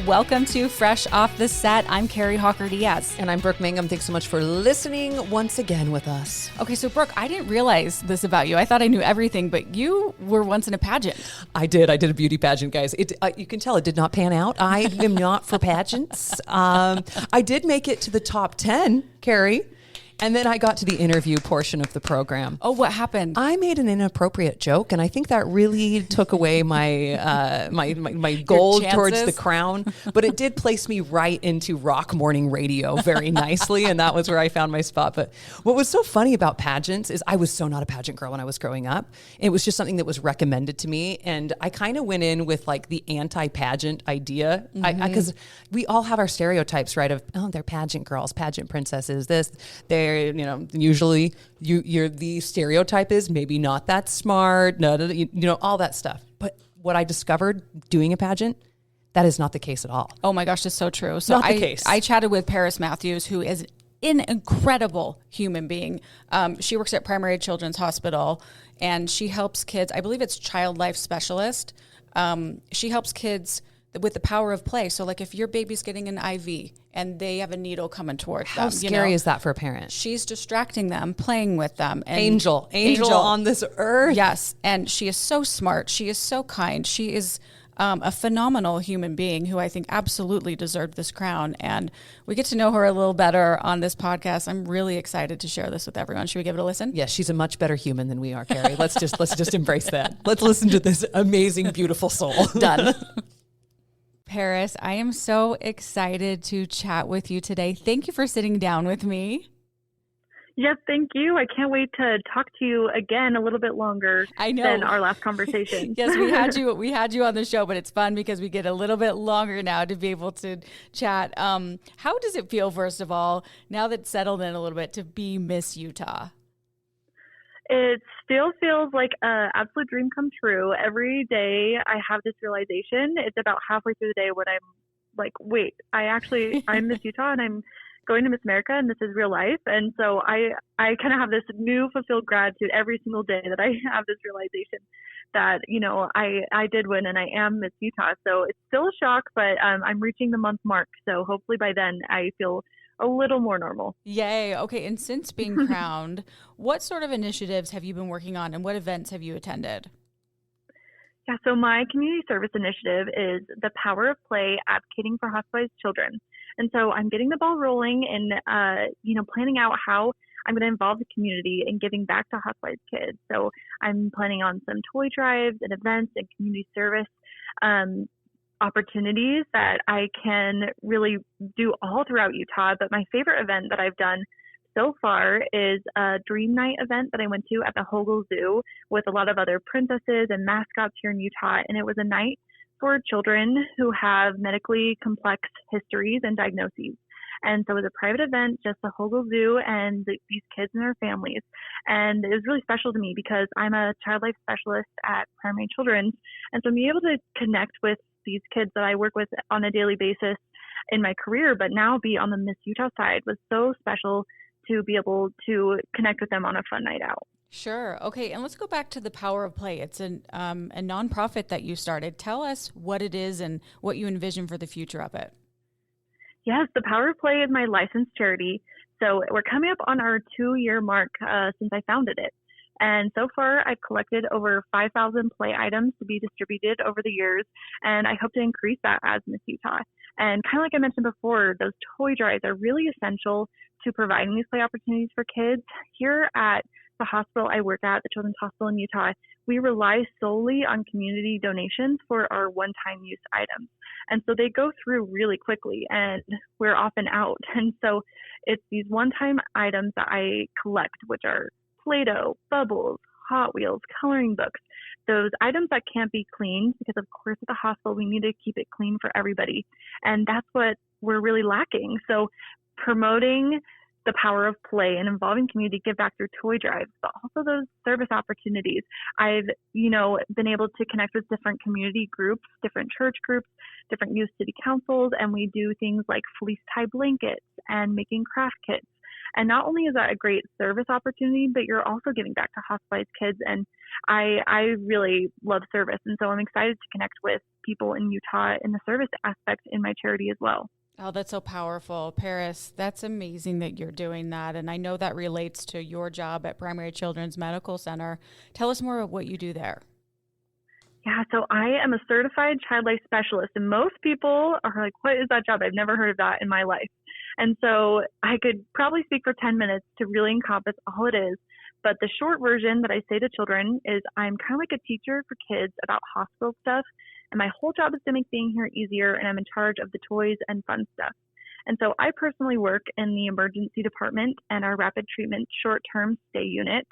Welcome to Fresh Off the Set. I'm Kari Hawker-Diaz. And I'm Brooke Mangum. Thanks so much for listening once again with us. Okay, so Brooke, I didn't realize this about you. I thought I knew everything, but you were once in a pageant. I did a beauty pageant, guys. You can tell it did not pan out. I am not for pageants. I did make it to the top 10, Kari. And then I got to the interview portion of the program. Oh, what happened? I made an inappropriate joke, and I think that really took away my my goal towards the crown. But it did place me right into rock morning radio very nicely, and that was where I found my spot. But what was so funny about pageants is I was so not a pageant girl when I was growing up. It was just something that was recommended to me, and I kind of went in with like the anti-pageant idea, because we all have our stereotypes, right? Of they're pageant girls, pageant princesses. They're usually the stereotype is maybe not that smart, all that stuff. But what I discovered doing a pageant, that is not the case at all. Oh my gosh, that's so true. So not the case. I chatted with Paris Matthews, who is an incredible human being. She works at Primary Children's Hospital, and she helps kids. I believe it's child life specialist. She helps kids with the power of play. So like if your baby's getting an IV and they have a needle coming towards them. How scary is that for a parent? She's distracting them, playing with them. And Angel on this earth. Yes. And she is so smart. She is so kind. She is a phenomenal human being who I think absolutely deserved this crown. And we get to know her a little better on this podcast. I'm really excited to share this with everyone. Should we give it a listen? Yes, she's a much better human than we are, Kari. Let's just embrace that. Let's listen to this amazing, beautiful soul. Done. Paris, I am so excited to chat with you today. Thank you for sitting down with me. Yes, thank you. I can't wait to talk to you again a little bit longer than our last conversation. Yes, we had you on the show, but it's fun because we get a little bit longer now to be able to chat. How does it feel, first of all, now that it's settled in a little bit, to be Miss Utah? It still feels like an absolute dream come true. Every day I have this realization. It's about halfway through the day when I'm like, wait, I'm Miss Utah and I'm going to Miss America and this is real life. And so I kind of have this new fulfilled gratitude every single day that I have this realization that, I did win and I am Miss Utah. So it's still a shock, but I'm reaching the month mark. So hopefully by then I feel a little more normal. Yay. Okay. And since being crowned, what sort of initiatives have you been working on and what events have you attended? Yeah, so my community service initiative is the Power of Play, advocating for hospitalized children. And so I'm getting the ball rolling and, planning out how I'm going to involve the community in giving back to hospitalized kids. So I'm planning on some toy drives and events and community service opportunities that I can really do all throughout Utah. But my favorite event that I've done so far is a Dream Night event that I went to at the Hogle Zoo with a lot of other princesses and mascots here in Utah. And it was a night for children who have medically complex histories and diagnoses. And so it was a private event, just the Hogle Zoo and these kids and their families. And it was really special to me because I'm a child life specialist at Primary Children's. And so being able to connect with these kids that I work with on a daily basis in my career, but now be on the Miss Utah side was so special to be able to connect with them on a fun night out. Sure. Okay. And let's go back to the Power of Play. It's a nonprofit that you started. Tell us what it is and what you envision for the future of it. Yes, the Power of Play is my licensed charity. So we're coming up on our 2-year mark since I founded it. And so far, I've collected over 5,000 play items to be distributed over the years, and I hope to increase that as Miss Utah. And kind of like I mentioned before, those toy drives are really essential to providing these play opportunities for kids. Here at the hospital I work at, the Children's Hospital in Utah, we rely solely on community donations for our one-time use items. And so they go through really quickly, and we're often out. And so it's these one-time items that I collect, which are Play-Doh, bubbles, Hot Wheels, coloring books, those items that can't be cleaned, because of course at the hospital we need to keep it clean for everybody. And that's what we're really lacking. So promoting the power of play and involving community give back through toy drives, but also those service opportunities. I've, been able to connect with different community groups, different church groups, different youth city councils, and we do things like fleece tie blankets and making craft kits. And not only is that a great service opportunity, but you're also giving back to hospitalized kids. And I really love service. And so I'm excited to connect with people in Utah in the service aspect in my charity as well. Oh, that's so powerful. Paris, that's amazing that you're doing that. And I know that relates to your job at Primary Children's Medical Center. Tell us more about what you do there. Yeah, so I am a certified child life specialist, and most people are like, what is that job? I've never heard of that in my life. And so I could probably speak for 10 minutes to really encompass all it is. But the short version that I say to children is I'm kind of like a teacher for kids about hospital stuff. And my whole job is to make being here easier, and I'm in charge of the toys and fun stuff. And so I personally work in the emergency department and our rapid treatment short-term stay unit,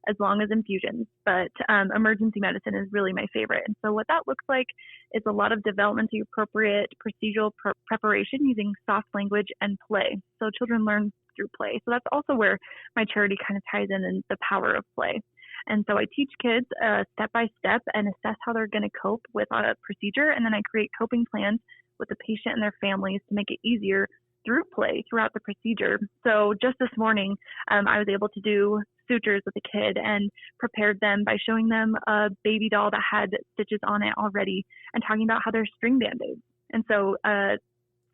as long as infusions. But emergency medicine is really my favorite. And so what that looks like is a lot of developmentally appropriate procedural preparation using soft language and play. So children learn through play. So that's also where my charity kind of ties in the power of play. And so I teach kids step by step and assess how they're going to cope with a procedure. And then I create coping plans with the patient and their families to make it easier through play throughout the procedure. So just this morning, I was able to do sutures with a kid and prepared them by showing them a baby doll that had stitches on it already and talking about how they're string band-aids. And so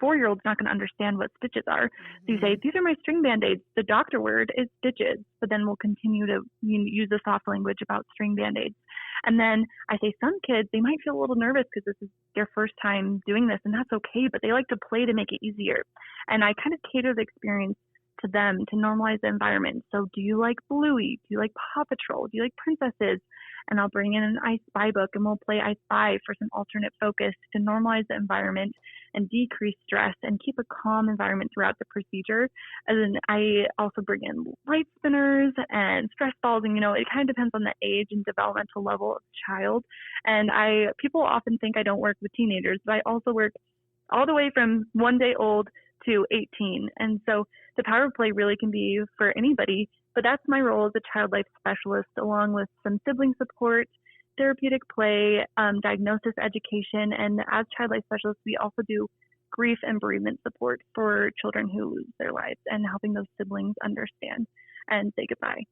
4-year-old's not going to understand what stitches are. So you say, these are my string band-aids. The doctor word is stitches, but then we'll continue to use the soft language about string band-aids. And then I say some kids, they might feel a little nervous because this is their first time doing this, and that's okay, but they like to play to make it easier. And I kind of cater the experience to them to normalize the environment. So do you like Bluey? Do you like Paw Patrol? Do you like princesses? And I'll bring in an I Spy book and we'll play I Spy for some alternate focus to normalize the environment and decrease stress and keep a calm environment throughout the procedure. And then I also bring in light spinners and stress balls. And, it kind of depends on the age and developmental level of the child. And people often think I don't work with teenagers, but I also work all the way from 1 day old to 18. And so the power of play really can be for anybody, but that's my role as a child life specialist, along with some sibling support, therapeutic play, diagnosis education. And as child life specialists, we also do grief and bereavement support for children who lose their lives and helping those siblings understand and say goodbye.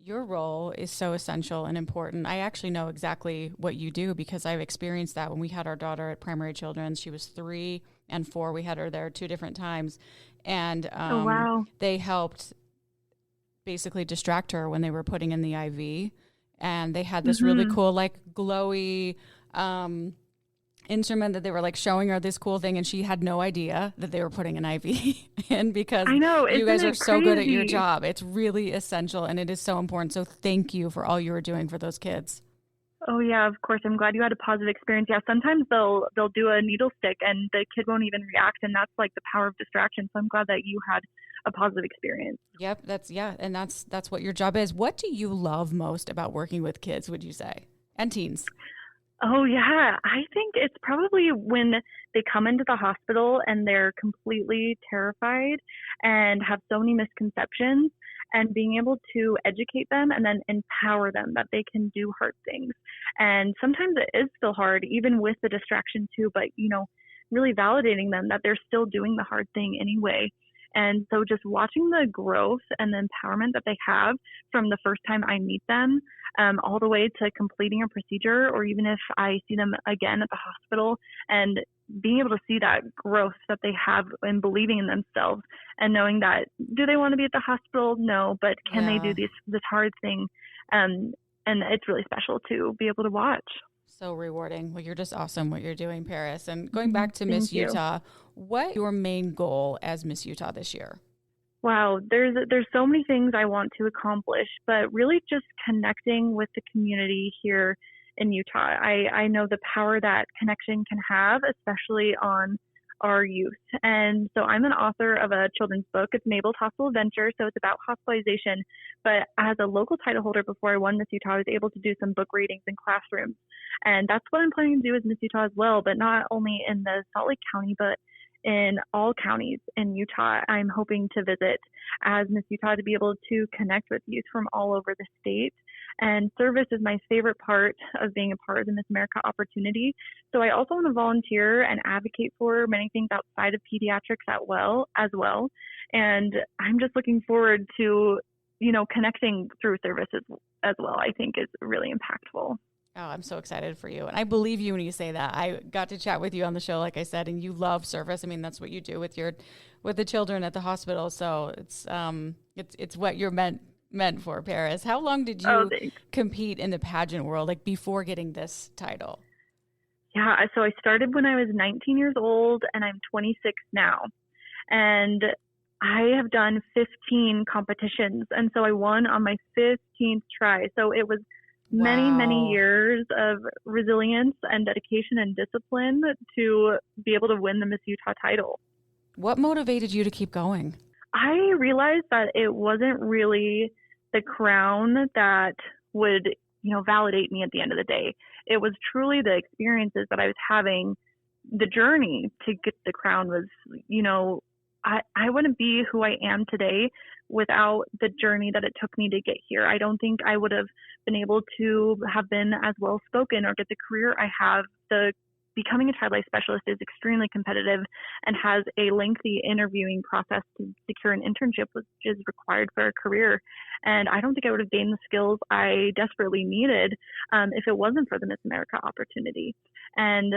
Your role is so essential and important. I actually know exactly what you do because I've experienced that when we had our daughter at Primary Children's. She was 3 and 4. We had her there 2 different times. And oh, wow. They helped basically distract her when they were putting in the IV. And they had this really cool, like glowy instrument that they were like showing her this cool thing, and she had no idea that they were putting an IV in because I know, you guys are so good at your crazy? job. It's really essential and it is so important. So thank you for all you were doing for those kids. Oh yeah, of course. I'm glad you had a positive experience. Yeah, sometimes they'll do a needle stick and the kid won't even react, and that's like the power of distraction. So I'm glad that you had a positive experience. Yep, that's what your job is. What do you love most about working with kids, would you say, and teens? Oh, yeah. I think it's probably when they come into the hospital and they're completely terrified and have so many misconceptions, and being able to educate them and then empower them that they can do hard things. And sometimes it is still hard, even with the distraction too, but, really validating them that they're still doing the hard thing anyway. And so just watching the growth and the empowerment that they have from the first time I meet them, all the way to completing a procedure, or even if I see them again at the hospital, and being able to see that growth that they have in believing in themselves and knowing that, do they want to be at the hospital? No, but can they do this hard thing? And it's really special to be able to watch. So rewarding. Well, you're just awesome what you're doing, Paris. And going back to Miss Utah, what is your main goal as Miss Utah this year? Wow, there's so many things I want to accomplish, but really just connecting with the community here in Utah. I know the power that connection can have, especially on our youth. And so I'm an author of a children's book. It's Mabel's Hospital Adventure, so it's about hospitalization. But as a local title holder before I won Miss Utah, I was able to do some book readings in classrooms. And that's what I'm planning to do as Miss Utah as well, but not only in the Salt Lake County, but in all counties in Utah. I'm hoping to visit as Miss Utah to be able to connect with youth from all over the state. And service is my favorite part of being a part of the Miss America opportunity. So I also want to volunteer and advocate for many things outside of pediatrics as well. And I'm just looking forward to, connecting through services as well. I think is really impactful. Oh, I'm so excited for you. And I believe you when you say that. I got to chat with you on the show, like I said, and you love service. I mean, that's what you do with the children at the hospital. So it's what you're meant for, Paris. How long did you compete in the pageant world, like before getting this title? Yeah, so I started when I was 19 years old, and I'm 26 now. And I have done 15 competitions. And so I won on my 15th try. So it was many years of resilience and dedication and discipline to be able to win the Miss Utah title. What motivated you to keep going? I realized that it wasn't really the crown that would, validate me at the end of the day. It was truly the experiences that I was having. The journey to get the crown was, I wouldn't be who I am today without the journey that it took me to get here. I don't think I would have been able to have been as well spoken or get the career I have. Becoming a child life specialist is extremely competitive and has a lengthy interviewing process to secure an internship, which is required for a career. And I don't think I would have gained the skills I desperately needed if it wasn't for the Miss America opportunity. And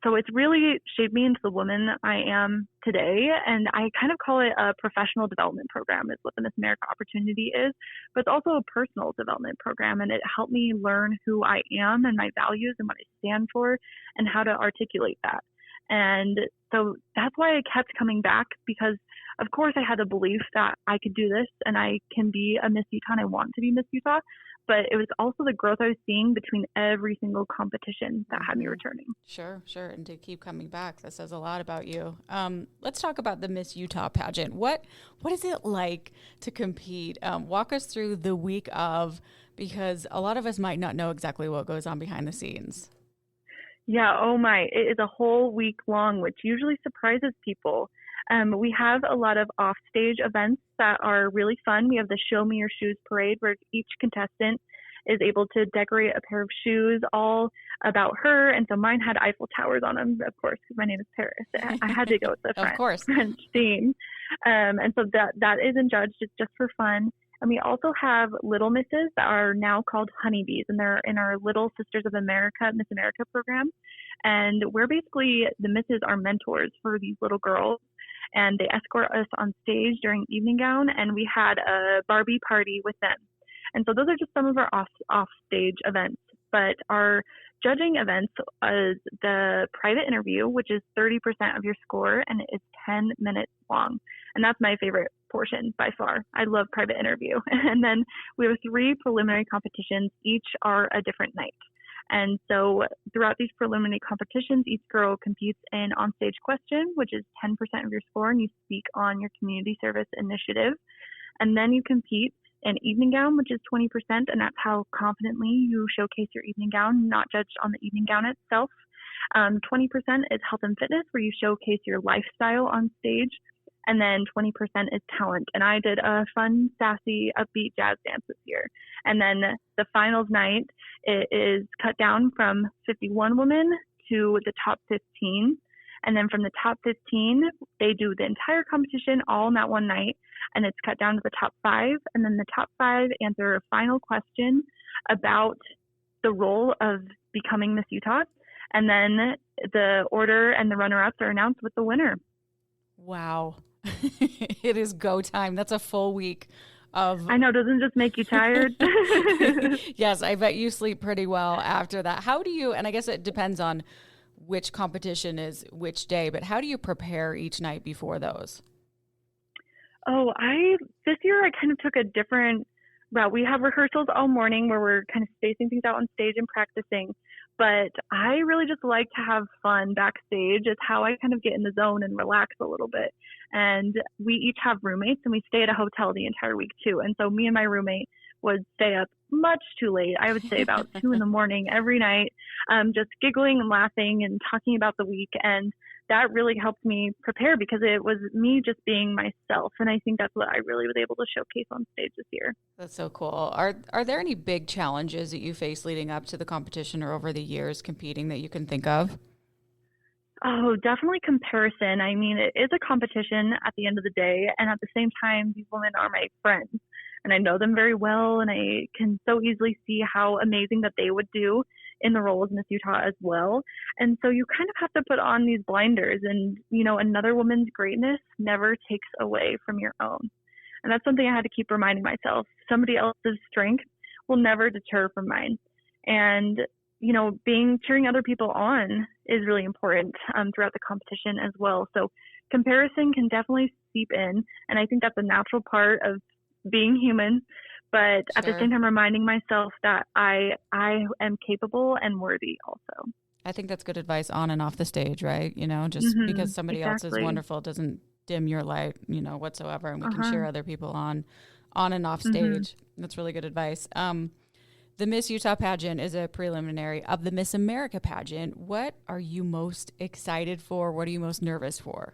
so it's really shaped me into the woman I am today. And I kind of call it a professional development program is what the Miss America opportunity is, but it's also a personal development program. And it helped me learn who I am and my values and what I stand for and how to articulate that. And so that's why I kept coming back, because of course I had the belief that I could do this and I can be a Miss Utah and I want to be Miss Utah. But it was also the growth I was seeing between every single competition that had me returning. Sure. And to keep coming back, that says a lot about you. Let's talk about the Miss Utah pageant. What is it like to compete? Walk us through the week of, because a lot of us might not know exactly what goes on behind the scenes. Yeah, oh my, it is a whole week long, which usually surprises people. We have a lot of offstage events that are really fun. We have the Show Me Your Shoes parade, where each contestant is able to decorate a pair of shoes all about her. And so mine had Eiffel Towers on them, of course, because my name is Paris. I had to go with the French theme. And so that isn't judged. It's just for fun. And we also have Little Misses that are now called honeybees, and they're in our Little Sisters of America, Miss America program. And we're basically, the misses are mentors for these little girls. And they escort us on stage during evening gown, and we had a Barbie party with them. And so those are just some of our off stage events. But our judging events is the private interview, which is 30% of your score, and it's 10 minutes long. And that's my favorite portion by far. I love private interview. And then we have 3 preliminary competitions. Each are a different night. And so throughout these preliminary competitions, each girl competes in on-stage question, which is 10% of your score, and you speak on your community service initiative. And then you compete in evening gown, which is 20%, and that's how confidently you showcase your evening gown, not judged on the evening gown itself. 20% is health and fitness, where you showcase your lifestyle on stage. And then 20% is talent. And I did a fun, sassy, upbeat jazz dance this year. And then the finals night, it is cut down from 51 women to the top 15. And then from the top 15, they do the entire competition all in that one night. And it's cut down to the top 5. And then the top 5 answer a final question about the role of becoming Miss Utah. And then the order and the runner-ups are announced with the winner. Wow. It is go time. That's a full week of... I know, doesn't it just make you tired? Yes, I bet you sleep pretty well after that. How do you, and I guess it depends on which competition is which day, but how do you prepare each night before those? Oh, this year I kind of took a different route. We have rehearsals all morning where we're kind of spacing things out on stage and practicing. But I really just like to have fun backstage. It's how I kind of get in the zone and relax a little bit. And we each have roommates, and we stay at a hotel the entire week too. And so me and my roommate would stay up much too late. I would say about 2 a.m. every night, just giggling and laughing and talking about the week. And that really helped me prepare, because it was me just being myself. And I think that's what I really was able to showcase on stage this year. That's so cool. Are there any big challenges that you face leading up to the competition or over the years competing that you can think of? Oh, definitely comparison. I mean, it is a competition at the end of the day. And at the same time, these women are my friends. and I know them very well, and I can so easily see how amazing that they would do in the role of Miss Utah as well. And so you kind of have to put on these blinders, and, another woman's greatness never takes away from your own. And that's something I had to keep reminding myself. Somebody else's strength will never deter from mine. And, cheering other people on is really important throughout the competition as well. So comparison can definitely seep in. And I think that's a natural part of being human. But at the same time, reminding myself that I am capable and worthy also. I think that's good advice on and off the stage, right? Just because somebody else is wonderful doesn't dim your light, whatsoever. And we can cheer other people on and off stage. That's really good advice. The Miss Utah pageant is a preliminary of the Miss America pageant. What are you most excited for? What are you most nervous for?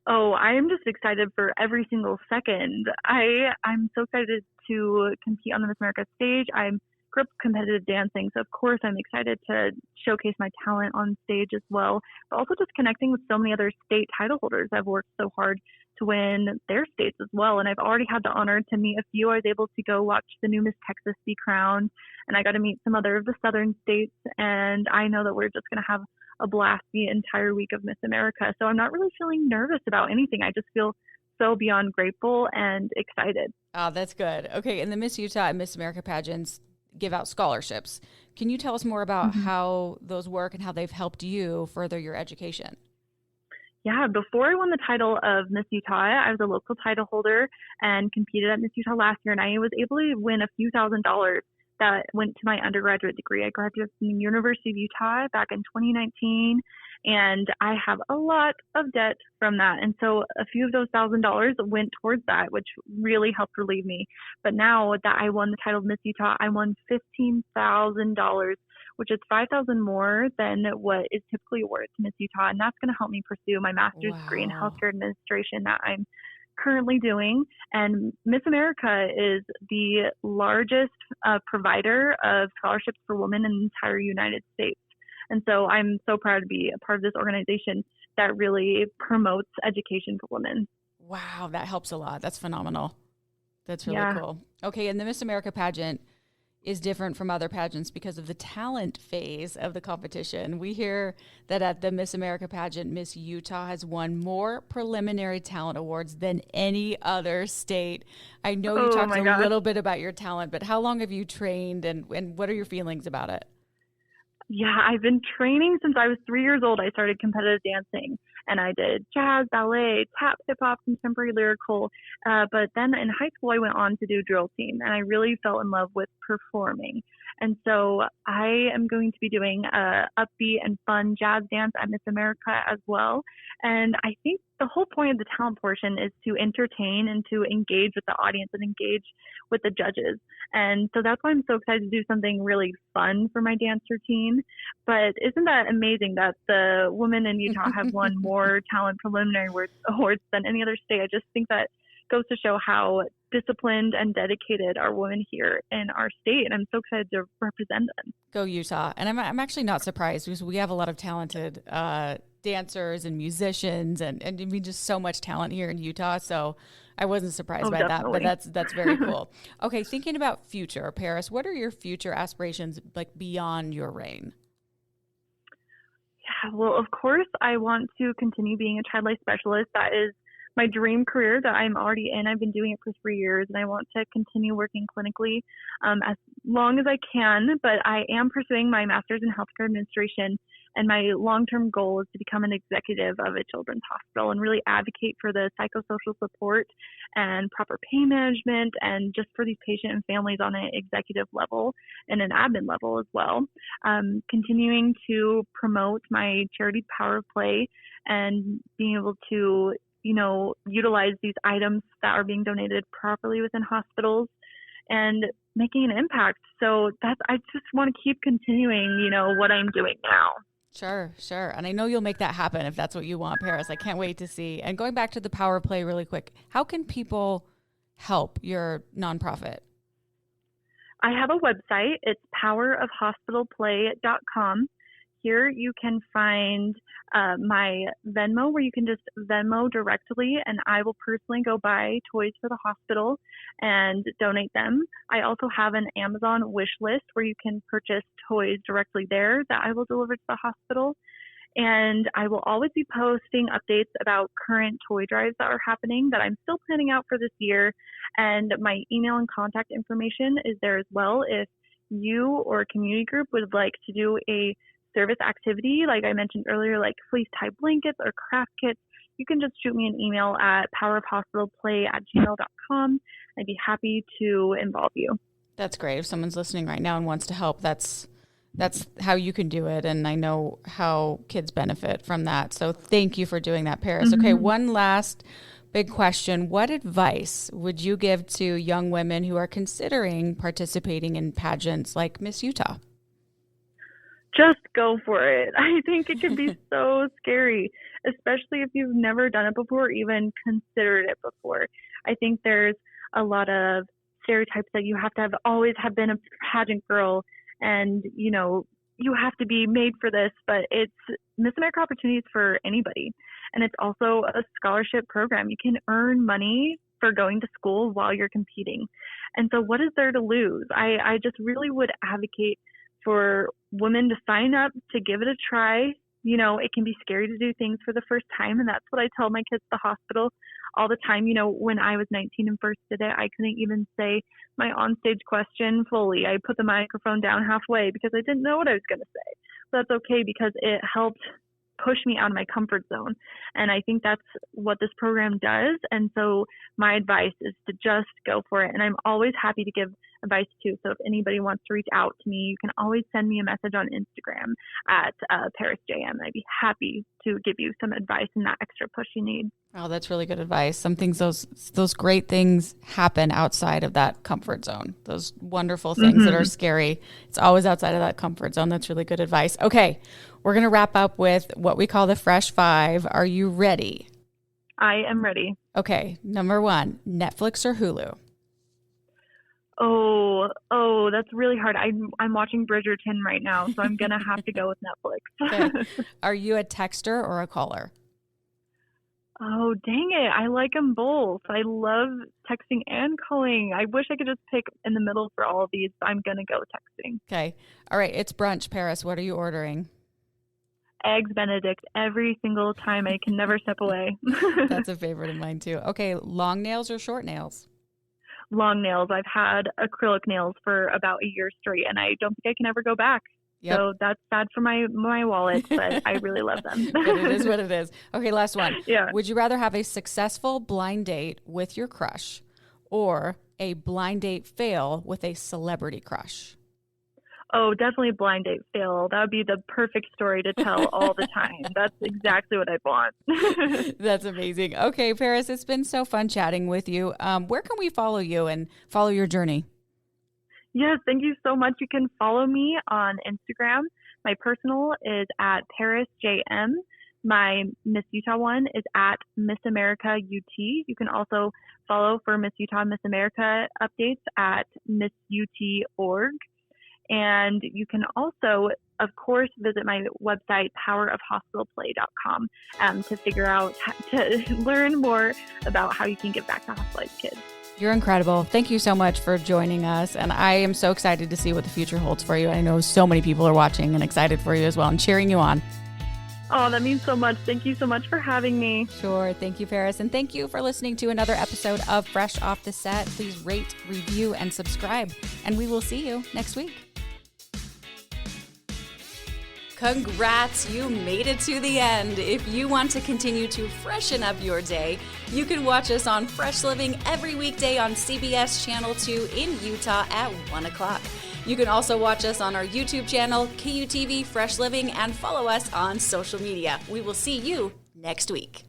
Oh, I am just excited for every single second. I'm so excited to compete on the Miss America stage. I grew up competitive dancing, so of course I'm excited to showcase my talent on stage as well, but also just connecting with so many other state title holders. I've worked so hard to win their states as well, and I've already had the honor to meet a few. I was able to go watch the new Miss Texas be crowned, and I got to meet some other of the southern states, and I know that we're just going to have a blast the entire week of Miss America. So I'm not really feeling nervous about anything. I just feel so beyond grateful and excited. Oh, that's good. Okay, and the Miss Utah and Miss America pageants give out scholarships. Can you tell us more about how those work and how they've helped you further your education? Yeah, before I won the title of Miss Utah, I was a local title holder and competed at Miss Utah last year, and I was able to win a few $1,000s that went to my undergraduate degree. I graduated from the University of Utah back in 2019, and I have a lot of debt from that. And so a few of those $1,000 went towards that, which really helped relieve me. But now that I won the title of Miss Utah, I won $15,000, which is $5,000 more than what is typically awarded to Miss Utah. And that's going to help me pursue my master's degree in healthcare administration that I'm currently doing. And Miss America is the largest provider of scholarships for women in the entire United States. And so I'm so proud to be a part of this organization that really promotes education for women. Wow, that helps a lot. That's phenomenal. That's really cool. Okay, and the Miss America pageant is different from other pageants because of the talent phase of the competition. We hear that at the Miss America pageant, Miss Utah has won more preliminary talent awards than any other state. I know you talked a little bit about your talent, but how long have you trained and what are your feelings about it? Yeah, I've been training since I was 3 years old. I started competitive dancing, and I did jazz, ballet, tap, hip-hop, contemporary, lyrical. But then in high school, I went on to do drill team, and I really fell in love with performing. And so I am going to be doing upbeat and fun jazz dance at Miss America as well. And I think the whole point of the talent portion is to entertain and to engage with the audience and engage with the judges. And so that's why I'm so excited to do something really fun for my dance routine. But isn't that amazing that the women in Utah have won more talent preliminary awards than any other state? I just think that goes to show how disciplined and dedicated our women here in our state. And I'm so excited to represent them. Go Utah. And I'm actually not surprised because we have a lot of talented dancers and musicians and I mean, just so much talent here in Utah. So I wasn't surprised by definitely. that, but that's very cool. Okay. Thinking about future, Paris, what are your future aspirations like beyond your reign? Yeah, well, of course, I want to continue being a child life specialist. That is my dream career that I'm already in. I've been doing it for 3 years, and I want to continue working clinically as long as I can. But I am pursuing my master's in healthcare administration, and my long-term goal is to become an executive of a children's hospital and really advocate for the psychosocial support and proper pain management and just for these patient and families on an executive level and an admin level as well. Continuing to promote my charity Power of Play and being able to utilize these items that are being donated properly within hospitals and making an impact. So I just want to keep continuing, what I'm doing now. Sure. And I know you'll make that happen if that's what you want, Paris. I can't wait to see. And going back to the Power of Play really quick, how can people help your nonprofit? I have a website. It's powerofhospitalplay.com. here you can find my Venmo, where you can just Venmo directly, and I will personally go buy toys for the hospital and donate them. I also have an Amazon wish list where you can purchase toys directly there that I will deliver to the hospital. And I will always be posting updates about current toy drives that are happening that I'm still planning out for this year. And my email and contact information is there as well. If you or a community group would like to do a service activity, like I mentioned earlier, like fleece type blankets or craft kits, you can just shoot me an email at powerofhospitalplay@gmail.com. I'd be happy to involve you. That's great. If someone's listening right now and wants to help, that's how you can do it. And I know how kids benefit from that. So thank you for doing that, Paris. Mm-hmm. Okay, one last big question. What advice would you give to young women who are considering participating in pageants like Miss Utah? Just go for it. I think it can be so scary, especially if you've never done it before or even considered it before. I think there's a lot of stereotypes that you have to always have been a pageant girl, and you have to be made for this, but it's Miss America opportunities for anybody. And it's also a scholarship program. You can earn money for going to school while you're competing. And so what is there to lose? I just really would advocate for women to sign up, to give it a try. It can be scary to do things for the first time. And that's what I tell my kids at the hospital all the time. When I was 19 and first did it, I couldn't even say my onstage question fully. I put the microphone down halfway because I didn't know what I was going to say. But that's okay, because it helped push me out of my comfort zone. And I think that's what this program does. And so my advice is to just go for it. And I'm always happy to give advice too. So if anybody wants to reach out to me, you can always send me a message on Instagram at ParisJM. I'd be happy to give you some advice and that extra push you need. Oh, that's really good advice. Some things, those great things happen outside of that comfort zone. Those wonderful things that are scary. It's always outside of that comfort zone. That's really good advice. Okay, we're going to wrap up with what we call the Fresh Five. Are you ready? I am ready. Okay, number one, Netflix or Hulu? Oh, that's really hard. I'm watching Bridgerton right now, so I'm going to have to go with Netflix. Okay. Are you a texter or a caller? Oh, dang it. I like them both. I love texting and calling. I wish I could just pick in the middle for all of these, but I'm going to go texting. Okay. All right. It's brunch, Paris. What are you ordering? Eggs Benedict every single time. I can never step away. That's a favorite of mine too. Okay. Long nails or short nails? Long nails. I've had acrylic nails for about a year straight, and I don't think I can ever go back. Yep. So that's bad for my wallet, but I really love them. But it is what it is. Okay, last one. Yeah. Would you rather have a successful blind date with your crush or a blind date fail with a celebrity crush? Oh, definitely blind date fail. That would be the perfect story to tell all the time. That's exactly what I want. That's amazing. Okay, Paris, it's been so fun chatting with you. Where can we follow you and follow your journey? Yes, thank you so much. You can follow me on Instagram. My personal is at ParisJM. My Miss Utah one is at Miss America UT. You can also follow for Miss Utah and Miss America updates at MissUT.org. And you can also, of course, visit my website, powerofhospitalplay.com, to figure out, to learn more about how you can give back to hospitalized kids. You're incredible. Thank you so much for joining us. And I am so excited to see what the future holds for you. I know so many people are watching and excited for you as well and cheering you on. Oh, that means so much. Thank you so much for having me. Sure. Thank you, Paris. And thank you for listening to another episode of Fresh Off the Set. Please rate, review, and subscribe. And we will see you next week. Congrats, you made it to the end. If you want to continue to freshen up your day, you can watch us on Fresh Living every weekday on CBS Channel 2 in Utah at 1 o'clock. You can also watch us on our YouTube channel, KUTV Fresh Living, and follow us on social media. We will see you next week.